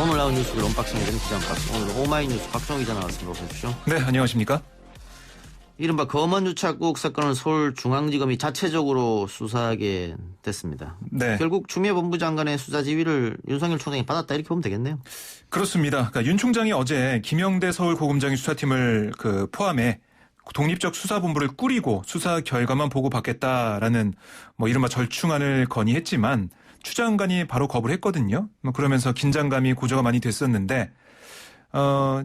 오늘 나온 뉴스를 언박싱해드리는 기자 박스. 오늘 오마이뉴스 박정희 기자 나왔습니다. 어서 오십시오. 네, 안녕하십니까? 이른바 검언 유착국 사건을 서울중앙지검이 자체적으로 수사하게 됐습니다. 네. 결국 추미애 법무부 장관의 수사 지휘를 윤석열 총장이 받았다 이렇게 보면 되겠네요. 그렇습니다. 그러니까 윤 총장이 어제 김영대 서울고검장이 수사팀을 포함해 독립적 수사본부를 꾸리고 수사 결과만 보고받겠다라는 이른바 절충안을 건의했지만 추 장관이 바로 거부를 했거든요. 그러면서 긴장감이 고조가 많이 됐었는데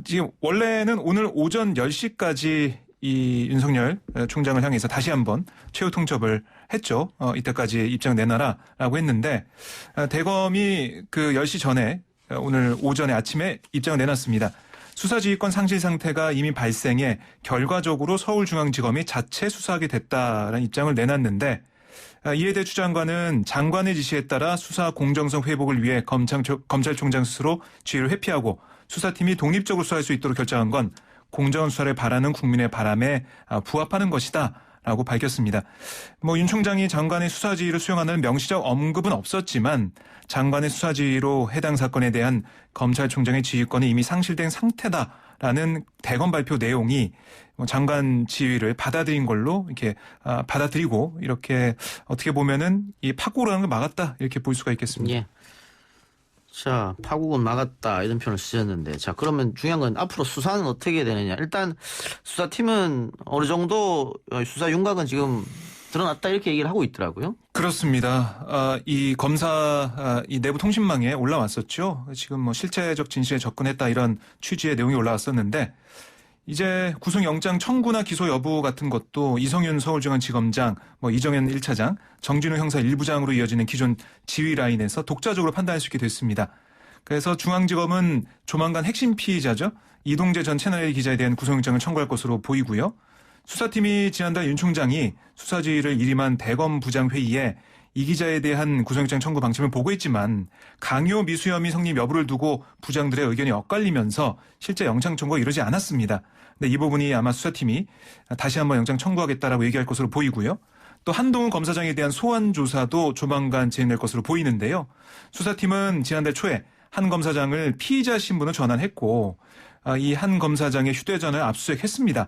지금 원래는 오늘 오전 10시까지 이 윤석열 총장을 향해서 다시 한번 최후 통첩을 했죠. 이때까지 입장 내놔라라고 했는데 대검이 그 10시 전에 오늘 오전에 아침에 입장을 내놨습니다. 수사지휘권 상실 상태가 이미 발생해 결과적으로 서울중앙지검이 자체 수사하게 됐다라는 입장을 내놨는데 이에 대해 추 장관은 장관의 지시에 따라 수사 공정성 회복을 위해 검찰총장 스스로 지휘를 회피하고 수사팀이 독립적으로 수사할 수 있도록 결정한 건 공정한 수사를 바라는 국민의 바람에 부합하는 것이다 라고 밝혔습니다. 윤 총장이 장관의 수사지휘를 수용하는 명시적 언급은 없었지만 장관의 수사지휘로 해당 사건에 대한 검찰총장의 지휘권이 이미 상실된 상태다라는 대검 발표 내용이 장관 지휘를 받아들인 걸로 이렇게 받아들이고 이렇게 어떻게 보면은 이 파국을 하는 걸 막았다 이렇게 볼 수가 있겠습니다. 예. 자, 파국은 막았다 이런 표현을 쓰셨는데 자 그러면 중요한 건 앞으로 수사는 어떻게 되느냐. 일단 수사팀은 어느 정도 수사 윤곽은 지금 드러났다 이렇게 얘기를 하고 있더라고요. 그렇습니다. 이 검사 이 내부 통신망에 올라왔었죠. 지금 실체적 진실에 접근했다 이런 취지의 내용이 올라왔었는데 이제 구속영장 청구나 기소 여부 같은 것도 이성윤 서울중앙지검장, 이정현 1차장, 정진우 형사 1부장으로 이어지는 기존 지휘 라인에서 독자적으로 판단할 수 있게 됐습니다. 그래서 중앙지검은 조만간 핵심 피의자죠. 이동재 전 채널A 기자에 대한 구속영장을 청구할 것으로 보이고요. 수사팀이 지난달 윤 총장이 수사지휘를 일임한 대검 부장회의에 이 기자에 대한 구속영장 청구 방침을 보고했지만 강요 미수혐의 성립 여부를 두고 부장들의 의견이 엇갈리면서 실제 영장 청구가 이루어지지 않았습니다. 근데 이 부분이 아마 수사팀이 다시 한번 영장 청구하겠다라고 얘기할 것으로 보이고요. 또 한동훈 검사장에 대한 소환 조사도 조만간 진행될 것으로 보이는데요. 수사팀은 지난달 초에 한 검사장을 피의자 신분으로 전환했고 이 한 검사장의 휴대전화를 압수수색했습니다.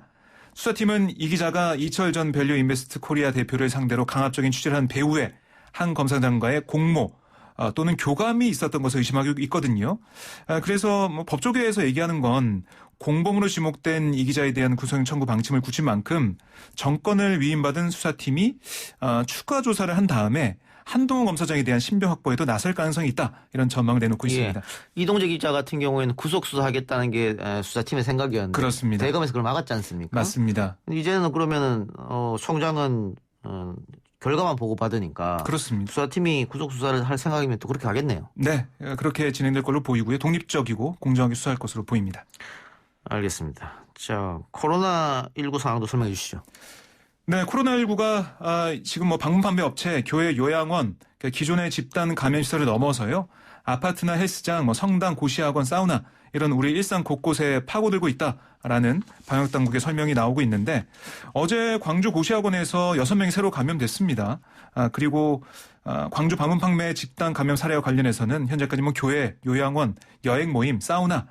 수사팀은 이 기자가 이철 전 밸류 인베스트 코리아 대표를 상대로 강압적인 취재를 한 배후에 한 검사장과의 공모 또는 교감이 있었던 것을 의심하고 있거든요. 그래서 법조계에서 얘기하는 건 공범으로 지목된 이 기자에 대한 구속 청구 방침을 굳힌 만큼 정권을 위임받은 수사팀이 추가 조사를 한 다음에 한동훈 검사장에 대한 신병 확보에도 나설 가능성이 있다. 이런 전망을 내놓고 있습니다. 예. 이동재 기자 같은 경우에는 구속 수사하겠다는 게 수사팀의 생각이었는데 그렇습니다. 대검에서 그걸 막았지 않습니까? 맞습니다. 이제는 그러면은 총장은 결과만 보고 받으니까 그렇습니다. 수사팀이 구속 수사를 할 생각이면 또 그렇게 하겠네요. 네, 그렇게 진행될 걸로 보이고요. 독립적이고 공정하게 수사할 것으로 보입니다. 알겠습니다. 자, 코로나19 상황도 설명해 주시죠. 네, 코로나19가 지금 방문 판매 업체, 교회, 요양원, 기존의 집단 감염 시설을 넘어서요. 아파트나 헬스장, 성당, 고시학원, 사우나 이런 우리 일상 곳곳에 파고들고 있다라는 방역당국의 설명이 나오고 있는데 어제 광주 고시학원에서 6명이 새로 감염됐습니다. 그리고 광주 방문 판매 집단 감염 사례와 관련해서는 현재까지 교회, 요양원, 여행 모임, 사우나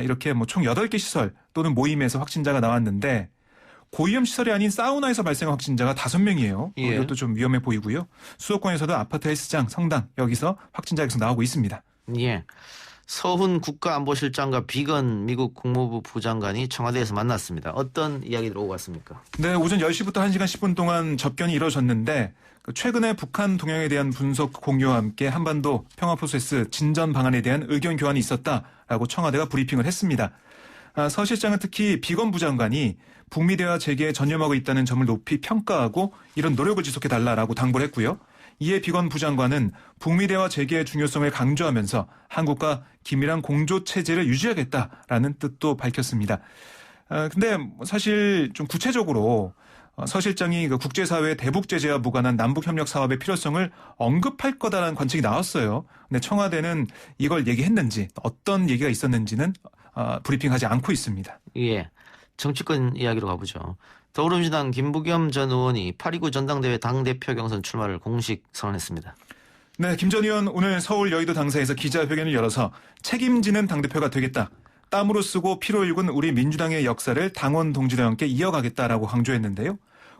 이렇게 총 8개 시설 또는 모임에서 확진자가 나왔는데 고위험 시설이 아닌 사우나에서 발생한 확진자가 5명이에요. 예. 이것도 좀 위험해 보이고요. 수도권에서도 아파트, 헬스장, 성당 여기서 확진자가 계속 나오고 있습니다. 예. 서훈 국가안보실장과 비건 미국 국무부 부장관이 청와대에서 만났습니다. 어떤 이야기들 오고 갔습니까? 네, 오전 10시부터 1시간 10분 동안 접견이 이루어졌는데 최근에 북한 동향에 대한 분석 공유와 함께 한반도 평화 프로세스 진전 방안에 대한 의견 교환이 있었다라고 청와대가 브리핑을 했습니다. 서 실장은 특히 비건 부장관이 북미 대화 재개에 전념하고 있다는 점을 높이 평가하고 이런 노력을 지속해달라고 당부를 했고요. 이에 비건 부장관은 북미 대화 재개의 중요성을 강조하면서 한국과 긴밀한 공조 체제를 유지하겠다라는 뜻도 밝혔습니다. 근데 사실 좀 구체적으로 서 실장이 국제사회 대북 제재와 무관한 남북 협력 사업의 필요성을 언급할 거다라는 관측이 나왔어요. 근데 청와대는 이걸 얘기했는지 어떤 얘기가 있었는지는 브리핑하지 않고 있습니다. 예. 정치권 이야기로 가보죠. 더불어민주당 김부겸 전 의원이 8.29 전당대회 당대표 경선 출마를 공식 선언했습니다. 네, 김 전 의원 오늘 서울 여의도 당사에서 기자회견을 열어서 책임지는 당대표가 되겠다. 땀으로 쓰고 피로 일군 우리 민주당의 역사를 당원 동지들과 함께 이어가겠다라고 강조했는데요.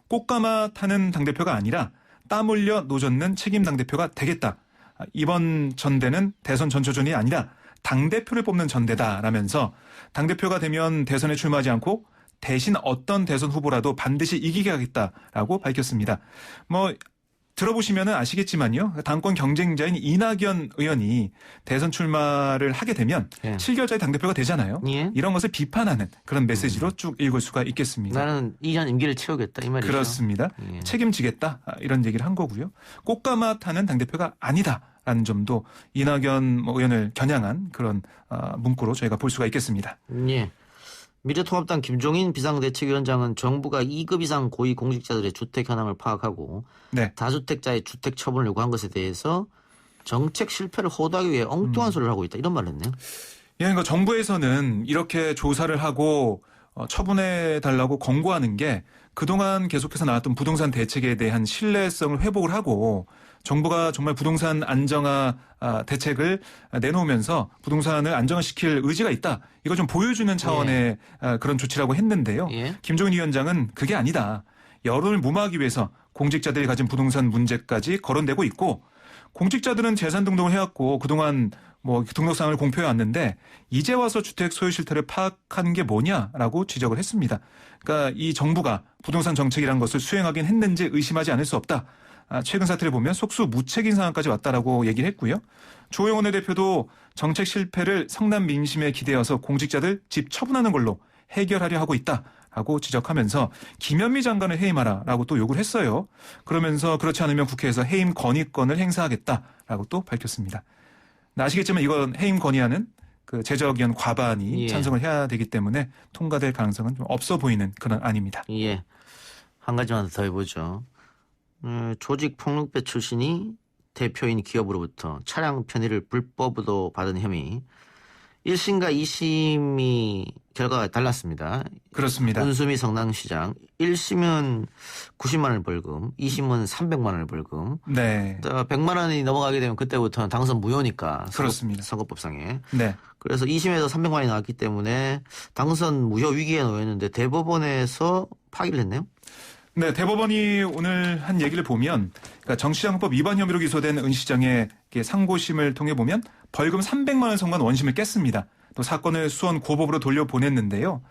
꽃가마 타는 당대표가 아니라 땀 흘려 노젓는 책임 당대표가 되겠다. 이번 전대는 대선 전초전이 아니라 당대표를 뽑는 전대다라면서 당대표가 되면 대선에 출마하지 않고 대신 어떤 대선 후보라도 반드시 이기게 하겠다라고 밝혔습니다. 들어보시면 아시겠지만요. 당권 경쟁자인 이낙연 의원이 대선 출마를 하게 되면 예. 7개월짜리 당대표가 되잖아요. 예. 이런 것을 비판하는 그런 메시지로 쭉 읽을 수가 있겠습니다. 나는 2년 임기를 채우겠다 이 말이죠. 그렇습니다. 예. 책임지겠다 이런 얘기를 한 거고요. 꽃가마 타는 당대표가 아니다라는 점도 이낙연 의원을 겨냥한 그런 문구로 저희가 볼 수가 있겠습니다. 예. 미래통합당 김종인 비상대책위원장은 정부가 2급 이상 고위공직자들의 주택 현황을 파악하고 네. 다주택자의 주택 처분을 요구한 것에 대해서 정책 실패를 호도하기 위해 엉뚱한 소리를 하고 있다. 이런 말을 했네요. 예, 그러니까 정부에서는 이렇게 조사를 하고 처분해 달라고 권고하는 게 그동안 계속해서 나왔던 부동산 대책에 대한 신뢰성을 회복을 하고 정부가 정말 부동산 안정화 대책을 내놓으면서 부동산을 안정화시킬 의지가 있다. 이걸 좀 보여주는 차원의 그런 조치라고 했는데요. 예. 김종인 위원장은 그게 아니다. 여론을 무마하기 위해서 공직자들이 가진 부동산 문제까지 거론되고 있고 공직자들은 재산 등록을 해왔고 그동안 등록상을 공표해 왔는데 이제 와서 주택 소유 실태를 파악하는 게 뭐냐라고 지적을 했습니다. 그러니까 이 정부가 부동산 정책이라는 것을 수행하긴 했는지 의심하지 않을 수 없다. 최근 사태를 보면 속수무책인 상황까지 왔다라고 얘기를 했고요. 조영원 대표도 정책 실패를 성남 민심에 기대어서 공직자들 집 처분하는 걸로 해결하려 하고 있다라고 지적하면서 김현미 장관을 해임하라라고 또 요구를 했어요. 그러면서 그렇지 않으면 국회에서 해임 건의권을 행사하겠다라고 또 밝혔습니다. 아시겠지만 이건 해임 건의안은 그 제적의원 과반이 찬성을 해야 되기 때문에 통과될 가능성은 좀 없어 보이는 그런 안입니다. 예. 한 가지만 더 해보죠. 조직 폭력배 출신이 대표인 기업으로부터 차량 편의를 불법으로 받은 혐의 1심과 2심이 결과가 달랐습니다. 그렇습니다. 은수미 성남시장 1심은 90만 원 벌금, 2심은 300만 원 벌금. 네. 100만 원이 넘어가게 되면 그때부터는 당선 무효니까. 그렇습니다. 선거법상에. 네. 그래서 2심에서 300만 원이 나왔기 때문에 당선 무효 위기에 놓였는데 대법원에서 파기를 했네요. 네, 대법원이 오늘 한 얘기를 보면 그러니까 정치자금법 위반 혐의로 기소된 은 시장의 상고심을 통해 보면 벌금 300만 원 선고한 원심을 깼습니다. 또 사건을 수원 고법으로 돌려보냈는데요.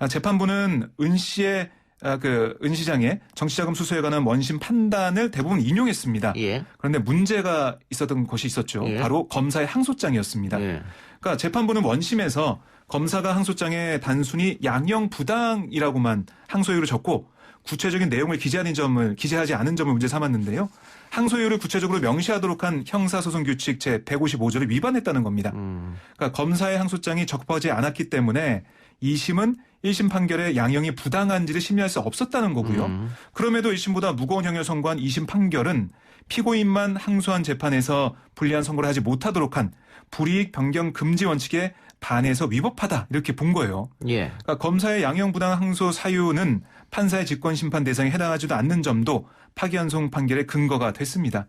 재판부는 은 씨의 은 시장의 정치자금 수수에 관한 원심 판단을 대부분 인용했습니다. 예. 그런데 문제가 있었던 것이 있었죠. 예. 바로 검사의 항소장이었습니다. 예. 그러니까 재판부는 원심에서 검사가 항소장에 단순히 양형 부당이라고만 항소유를 적고 구체적인 내용을 기재하지 않은 점을 문제 삼았는데요. 항소유를 구체적으로 명시하도록 한 형사소송규칙 제155조를 위반했다는 겁니다. 그러니까 검사의 항소장이 적법하지 않았기 때문에 2심은 1심 판결의 양형이 부당한지를 심리할 수 없었다는 거고요. 그럼에도 1심보다 무거운 형을 선고한 2심 판결은 피고인만 항소한 재판에서 불리한 선고를 하지 못하도록 한 불이익 변경 금지 원칙에 반해서 위법하다 이렇게 본 거예요. 예. 그러니까 검사의 양형 부당 항소 사유는 판사의 직권 심판 대상에 해당하지도 않는 점도 파기환송 판결의 근거가 됐습니다.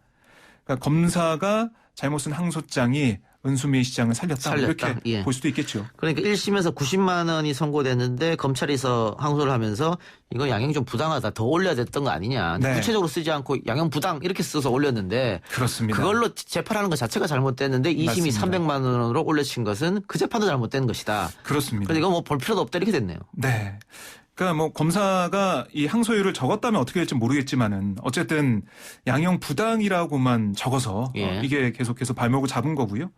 그러니까 검사가 잘못 쓴 항소장이 은수미 시장을 살렸다. 이렇게 예. 볼 수도 있겠죠. 그러니까 1심에서 90만 원이 선고됐는데 검찰에서 항소를 하면서 이거 양형이 좀 부당하다. 더 올려야 됐던 거 아니냐. 네. 구체적으로 쓰지 않고 양형 부당 이렇게 써서 올렸는데 그렇습니다. 그걸로 재판하는 것 자체가 잘못됐는데 2심이 맞습니다. 300만 원으로 올려친 것은 그 재판도 잘못된 것이다. 그렇습니다. 그래서 이거 볼 필요도 없다 이렇게 됐네요. 네. 그러니까 검사가 이 항소유를 적었다면 어떻게 될지 모르겠지만은 어쨌든 양형 부당이라고만 적어서 예. 이게 계속해서 발목을 잡은 거고요.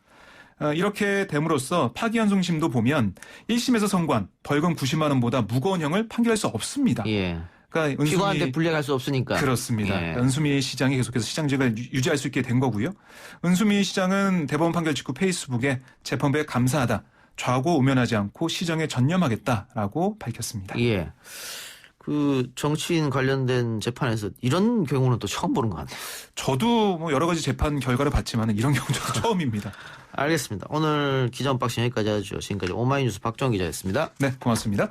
이렇게 됨으로써 파기환송심도 보면 1심에서 선고한 벌금 90만 원보다 무거운 형을 판결할 수 없습니다. 예. 그러니까 피고한테 불리할 수 없으니까. 그렇습니다. 예. 은수미 시장이 계속해서 시장직을 유지할 수 있게 된 거고요. 은수미 시장은 대법원 판결 직후 페이스북에 재판부에 감사하다. 좌고 우면하지 않고 시정에 전념하겠다라고 밝혔습니다. 예. 그 정치인 관련된 재판에서 이런 경우는 또 처음 보는 것 같네요. 저도 여러 가지 재판 결과를 봤지만 이런 경우는 저도 처음입니다. 알겠습니다. 오늘 기자 언박싱 여기까지 하죠. 지금까지 오마이뉴스 박정 기자였습니다. 네, 고맙습니다.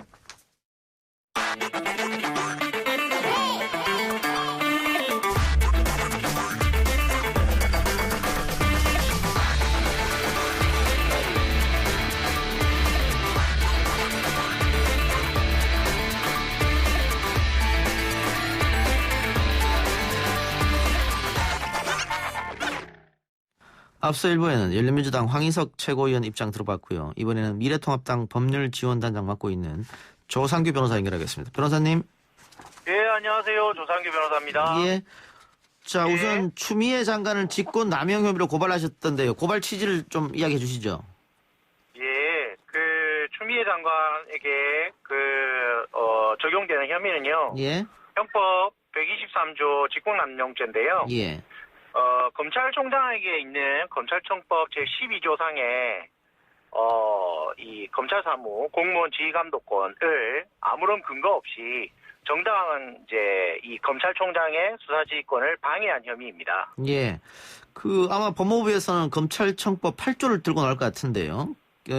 앞서 일부에는 열린민주당 황희석 최고위원 입장 들어봤고요. 이번에는 미래통합당 법률지원단장 맡고 있는 조상규 변호사 연결하겠습니다. 변호사님. 예, 안녕하세요. 조상규 변호사입니다. 예. 자, 예. 우선 추미애 장관을 직권 남용 혐의로 고발하셨던데요. 고발 취지를 좀 이야기해 주시죠. 예, 추미애 장관에게 적용되는 혐의는요. 예. 형법 123조 직권남용죄인데요. 예. 검찰총장에게 있는 검찰청법 제12조 상에 이 검찰사무 공무원 지휘감독권을 아무런 근거 없이 정당한 이제 이 검찰총장의 수사지휘권을 방해한 혐의입니다. 예. 아마 법무부에서는 검찰청법 8조를 들고 나올 것 같은데요.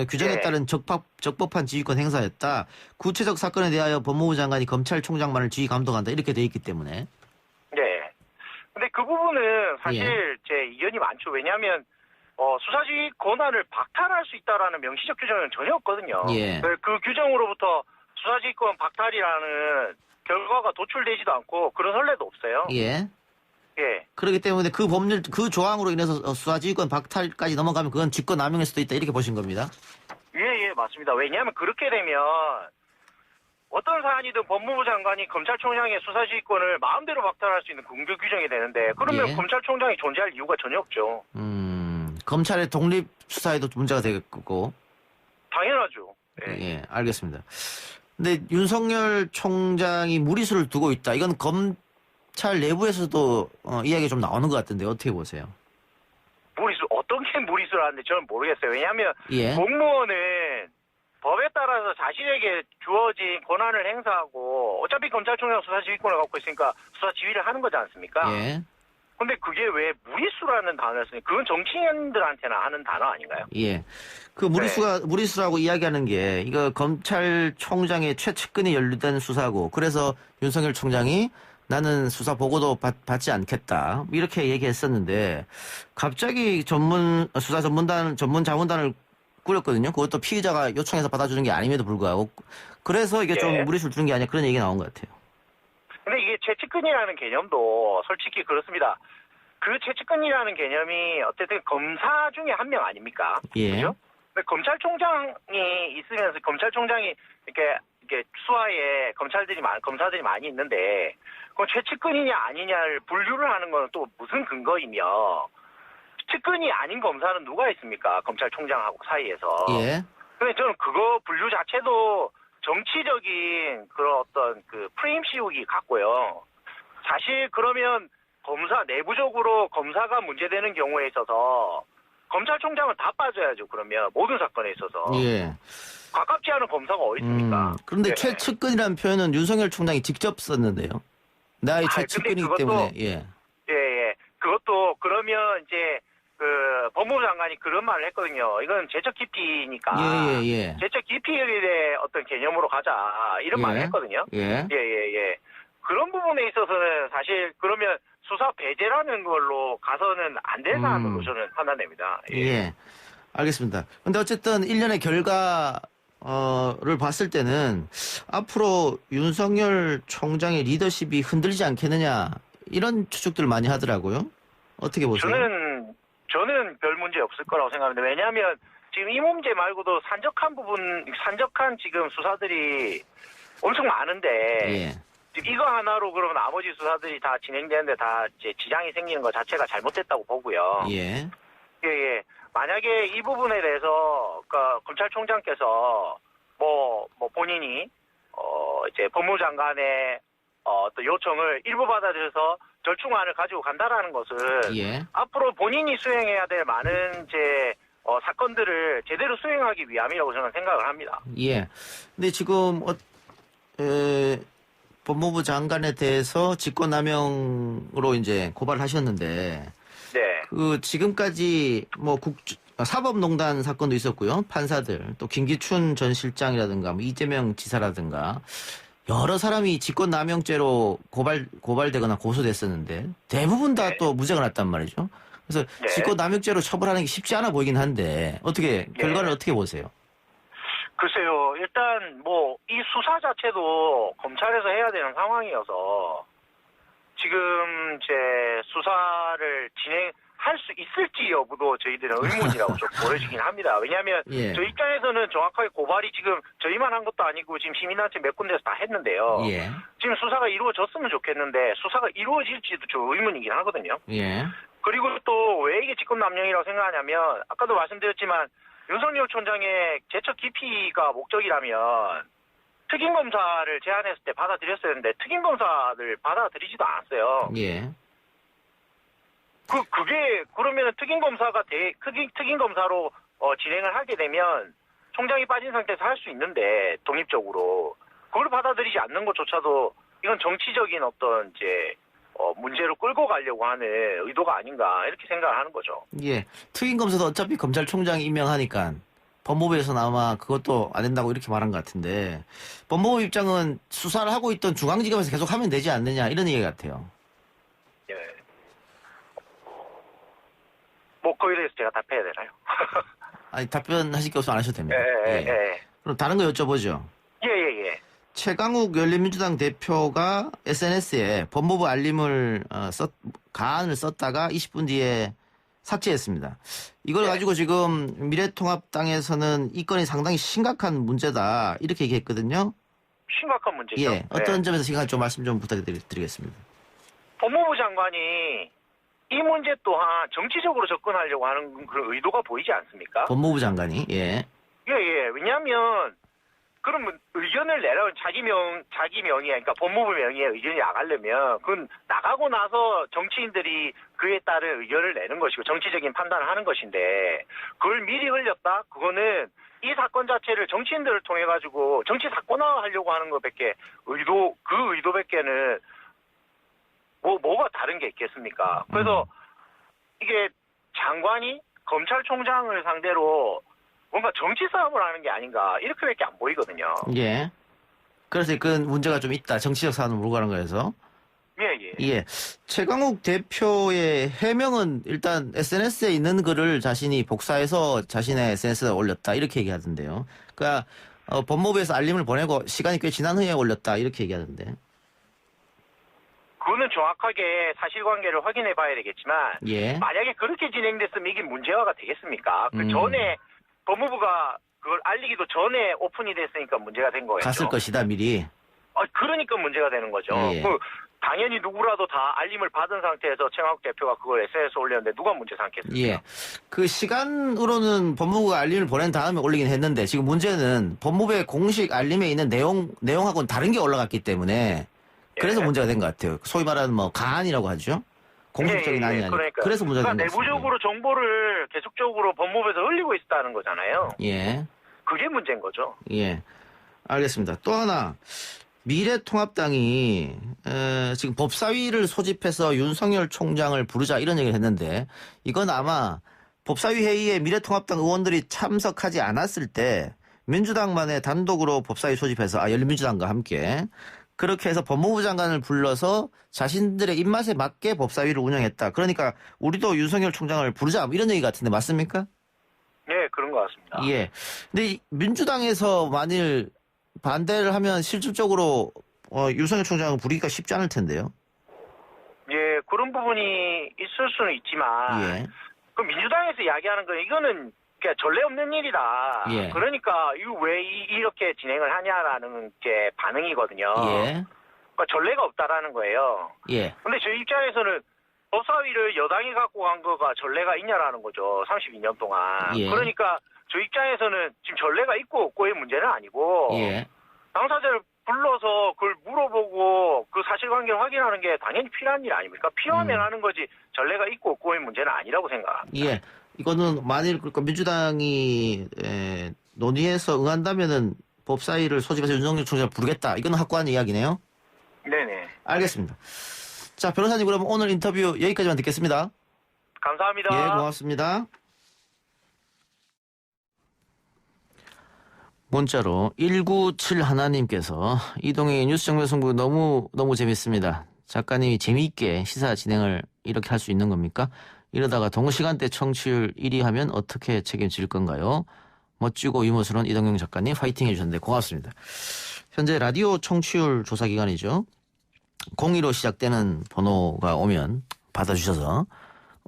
규정에 예. 따른 적법한 지휘권 행사였다. 구체적 사건에 대하여 법무부 장관이 검찰총장만을 지휘 감독한다. 이렇게 돼 있기 때문에. 네. 근데 그 부분은 사실 제 이견이 많죠. 왜냐하면 수사지휘 권한을 박탈할 수 있다라는 명시적 규정은 전혀 없거든요. 예. 그 규정으로부터 수사지휘권 박탈이라는 결과가 도출되지도 않고 그런 선례도 없어요. 예. 예. 그렇기 때문에 그 조항으로 인해서 수사지휘권 박탈까지 넘어가면 그건 직권 남용일 수도 있다. 이렇게 보신 겁니다. 예, 맞습니다. 왜냐하면 그렇게 되면 어떤 사안이든 법무부 장관이 검찰총장의 수사지휘권을 마음대로 박탈할 수 있는 공조 규정이 되는데 그러면 예. 검찰총장이 존재할 이유가 전혀 없죠. 검찰의 독립 수사에도 문제가 되겠고. 당연하죠. 예. 예, 알겠습니다. 근데 윤석열 총장이 무리수를 두고 있다. 이건 검찰 내부에서도 이야기가 좀 나오는 것 같은데 어떻게 보세요? 무리수, 어떤 게 무리수라는데 저는 모르겠어요. 왜냐하면 예. 공무원은 법에 따라서 자신에게 주어진 권한을 행사하고 어차피 검찰총장 수사지휘권을 갖고 있으니까 수사지휘를 하는 거지 않습니까? 예. 근데 그게 왜 무리수라는 단어를 쓰니? 그건 정치인들한테나 하는 단어 아닌가요? 예. 무리수라고 이야기하는 게, 이거 검찰총장의 최측근이 연루된 수사고, 그래서 윤석열 총장이 나는 수사 보고도 받지 않겠다. 이렇게 얘기했었는데, 갑자기 수사 전문 자문단을 꾸렸거든요. 그것도 피의자가 요청해서 받아주는 게 아님에도 불구하고. 그래서 이게 좀 무리수를 두는 게 아니라 그런 얘기가 나온 것 같아요. 근데 이게 최측근이라는 개념도 솔직히 그렇습니다. 그 최측근이라는 개념이 어쨌든 검사 중에 한 명 아닙니까? 예. 그죠? 근데 검찰총장이 있으면서 검찰총장이 이렇게 수하에 검사들이 많이 있는데 그 최측근이냐 아니냐를 분류를 하는 건 또 무슨 근거이며 측근이 아닌 검사는 누가 있습니까? 검찰총장하고 사이에서. 예. 근데 저는 그거 분류 자체도 정치적인 그런 어떤 프레임 씌우기 같고요. 사실 그러면 내부적으로 검사가 문제되는 경우에 있어서 검찰총장은 다 빠져야죠. 그러면 모든 사건에 있어서. 예. 가깝지 않은 검사가 어디 있습니까? 그런데 네. 최측근이라는 표현은 윤석열 총장이 직접 썼는데요. 나의 근데 최측근이기 그것도- 때문에. 예. 예. 그것도 그러면 이제 법무부 장관이 그런 말을 했거든요. 이건 제적 기피니까. 예. 제적 기피의 어떤 개념으로 가자. 이런 말을 했거든요. 예. 예. 그런 부분에 있어서는 사실 그러면 수사 배제라는 걸로 가서는 안 될 사안으로 저는 판단됩니다. 예. 알겠습니다. 근데 어쨌든 일련의 결과를 봤을 때는 앞으로 윤석열 총장의 리더십이 흔들리지 않겠느냐 이런 추측들을 많이 하더라고요. 어떻게 보세요? 저는 별 문제 없을 거라고 생각합니다. 왜냐하면 지금 이 문제 말고도 산적한 지금 수사들이 엄청 많은데 예. 이거 하나로 그러면 나머지 수사들이 다 진행되는데 다 이제 지장이 생기는 것 자체가 잘못됐다고 보고요. 예. 예. 만약에 이 부분에 대해서 그러니까 검찰총장께서 뭐 본인이 이제 법무부 장관의 또 요청을 일부 받아들여서 절충안을 가지고 간다라는 것은 예. 앞으로 본인이 수행해야 될 많은 이제 사건들을 제대로 수행하기 위함이라고 저는 생각을 합니다. 예. 근데 지금 법무부 장관에 대해서 직권남용으로 이제 고발하셨는데 네. 지금까지 뭐 사법농단 사건도 있었고요. 판사들 또 김기춘 전 실장이라든가 뭐 이재명 지사라든가 여러 사람이 직권남용죄로 고발되거나 고소됐었는데 대부분 다 또 무죄가 났단 말이죠. 그래서 네. 직권남용죄로 처벌하는 게 쉽지 않아 보이긴 한데 결과를 어떻게 보세요? 글쎄요. 일단 뭐 이 수사 자체도 검찰에서 해야 되는 상황이어서 지금 이제 수사를 할 수 있을지 여부도 저희들은 의문이라고 좀 보여지긴 합니다. 왜냐하면 예. 저희 입장에서는 정확하게 고발이 지금 저희만 한 것도 아니고 지금 시민단체 몇 군데서 다 했는데요. 예. 지금 수사가 이루어졌으면 좋겠는데 수사가 이루어질지도 좀 의문이긴 하거든요. 예. 그리고 또 왜 이게 직권남용이라고 생각하냐면 아까도 말씀드렸지만 윤석열 총장의 제처 기피가 목적이라면 특임검사를 제안했을 때 받아들였어야 했는데 특임검사를 받아들이지도 않았어요. 예. 그게 그러면 특임검사가 특임검사로 진행을 하게 되면 총장이 빠진 상태에서 할 수 있는데 독립적으로 그걸 받아들이지 않는 것조차도 이건 정치적인 어떤 이제 문제로 끌고 가려고 하는 의도가 아닌가 이렇게 생각을 하는 거죠. 예. 특임검사도 어차피 검찰총장이 임명하니까 법무부에서는 아마 그것도 안 된다고 이렇게 말한 것 같은데 법무부 입장은 수사를 하고 있던 중앙지검에서 계속 하면 되지 않느냐 이런 얘기 같아요. 예. 뭐 거기에 대해서 제가 답해야 되나요? 아니 답변하실 게 없으면 안 하셔도 됩니다. 예. 그럼 다른 거 여쭤보죠. 예. 최강욱 열린민주당 대표가 SNS에 법무부 알림을 가안을 썼다가 20분 뒤에 삭제했습니다. 이걸 네. 가지고 지금 미래통합당에서는 이 건이 상당히 심각한 문제다 이렇게 얘기했거든요. 심각한 문제죠. 예, 어떤 점에서 심각한지 좀 말씀 좀 부탁드리겠습니다. 법무부 장관이 이 문제 또한 정치적으로 접근하려고 하는 그런 의도가 보이지 않습니까? 법무부 장관이 예. 왜냐하면 그러면 의견을 내라면 자기 명의에 그러니까 법무부 명의의 의견이 나가려면 그건 나가고 나서 정치인들이 그에 따른 의견을 내는 것이고 정치적인 판단을 하는 것인데 그걸 미리 흘렸다? 그거는 이 사건 자체를 정치인들을 통해 가지고 정치 사건화하려고 하는 것밖에 그 의도밖에는 뭐가 다른 게 있겠습니까? 그래서 이게 장관이 검찰총장을 상대로 뭔가 정치 싸움을 하는 게 아닌가 이렇게밖에 안 보이거든요. 예. 그래서 그 문제가 좀 있다. 정치적 사안을 몰고 가는 거에서. 예. 최강욱 대표의 해명은 일단 SNS에 있는 글을 자신이 복사해서 자신의 SNS에 올렸다. 이렇게 얘기하던데요. 그러니까 법무부에서 알림을 보내고 시간이 꽤 지난 후에 올렸다. 이렇게 얘기하던데. 그거는 정확하게 사실관계를 확인해 봐야 되겠지만 예. 만약에 그렇게 진행됐으면 이게 문제화가 되겠습니까? 그 전에 법무부가 그걸 알리기도 전에 오픈이 됐으니까 문제가 된 거예요. 갔을 것이다 미리. 그러니까 문제가 되는 거죠. 예. 당연히 누구라도 다 알림을 받은 상태에서 최강욱 대표가 그걸 SNS에 올렸는데 누가 문제 삼겠습니까? 예. 그 시간으로는 법무부가 알림을 보낸 다음에 올리긴 했는데 지금 문제는 법무부의 공식 알림에 있는 내용하고는 다른 게 올라갔기 때문에 그래서 예. 문제가 된 것 같아요. 소위 말하는 뭐 가안이라고 하죠. 공식적인 안이 아니고. 그러니까. 그래서 문제가 된 것 같습니다. 내부적으로 정보를 계속적으로 법무부에서 흘리고 있다는 거잖아요. 예. 그게 문제인 거죠. 예. 알겠습니다. 또 하나. 미래통합당이 지금 법사위를 소집해서 윤석열 총장을 부르자 이런 얘기를 했는데 이건 아마 법사위 회의에 미래통합당 의원들이 참석하지 않았을 때 민주당만의 단독으로 법사위 소집해서 열린민주당과 함께 그렇게 해서 법무부 장관을 불러서 자신들의 입맛에 맞게 법사위를 운영했다. 그러니까 우리도 윤석열 총장을 부르자 이런 얘기 같은데 맞습니까? 네, 그런 것 같습니다. 예. 근데 민주당에서 만일 반대를 하면 실질적으로 윤석열 총장을 부르기가 쉽지 않을 텐데요. 예, 그런 부분이 있을 수는 있지만 예. 그 민주당에서 이야기하는 건 이거는 그러니까 전례 없는 일이다. 예. 그러니까 이거 왜 이렇게 진행을 하냐라는 게 반응이거든요. 예. 그러니까 전례가 없다라는 거예요. 예. 근데 저희 입장에서는 법사위를 여당이 갖고 간 거가 전례가 있냐라는 거죠. 32년 동안. 예. 그러니까 저희 입장에서는 지금 전례가 있고 없고의 문제는 아니고 예. 당사자를 불러서 그걸 물어보고 그 사실관계를 확인하는 게 당연히 필요한 일 아닙니까? 필요하면 하는 거지 전례가 있고 없고의 문제는 아니라고 생각합니다. 예. 이거는 만일 그러니까 민주당이 논의해서 응한다면은 법사위를 소집해서 윤석열 총장을 부르겠다. 이건 확고한 이야기네요. 네네. 알겠습니다. 자, 변호사님 그럼 오늘 인터뷰 여기까지만 듣겠습니다. 감사합니다. 예, 고맙습니다. 문자로 197 하나님께서 이동의 뉴스 정면 승부 너무 재밌습니다. 작가님이 재미있게 시사 진행을 이렇게 할 수 있는 겁니까? 이러다가 동시간대 청취율 1위 하면 어떻게 책임질 건가요? 멋지고 유머스러운 이동영 작가님 파이팅 해주셨는데 고맙습니다. 현재 라디오 청취율 조사 기간이죠. 02로 시작되는 번호가 오면 받아주셔서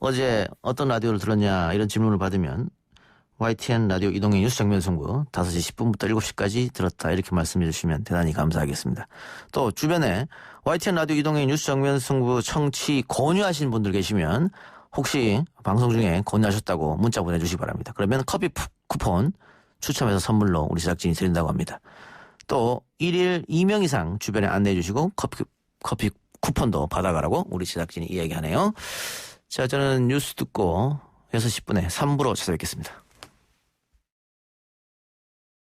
어제 어떤 라디오를 들었냐 이런 질문을 받으면 YTN 라디오 이동의 뉴스 정면 승부 5시 10분부터 7시까지 들었다 이렇게 말씀해 주시면 대단히 감사하겠습니다. 또 주변에 YTN 라디오 이동의 뉴스 정면 승부 청취 권유하신 분들 계시면 혹시 방송 중에 권유하셨다고 문자 보내주시기 바랍니다. 그러면 커피 쿠폰 추첨해서 선물로 우리 제작진이 드린다고 합니다. 또 1일 2명 이상 주변에 안내해 주시고 커피 쿠폰도 받아가라고 우리 제작진이 이야기하네요. 자, 저는 뉴스 듣고 6시 10분에 3부로 찾아뵙겠습니다.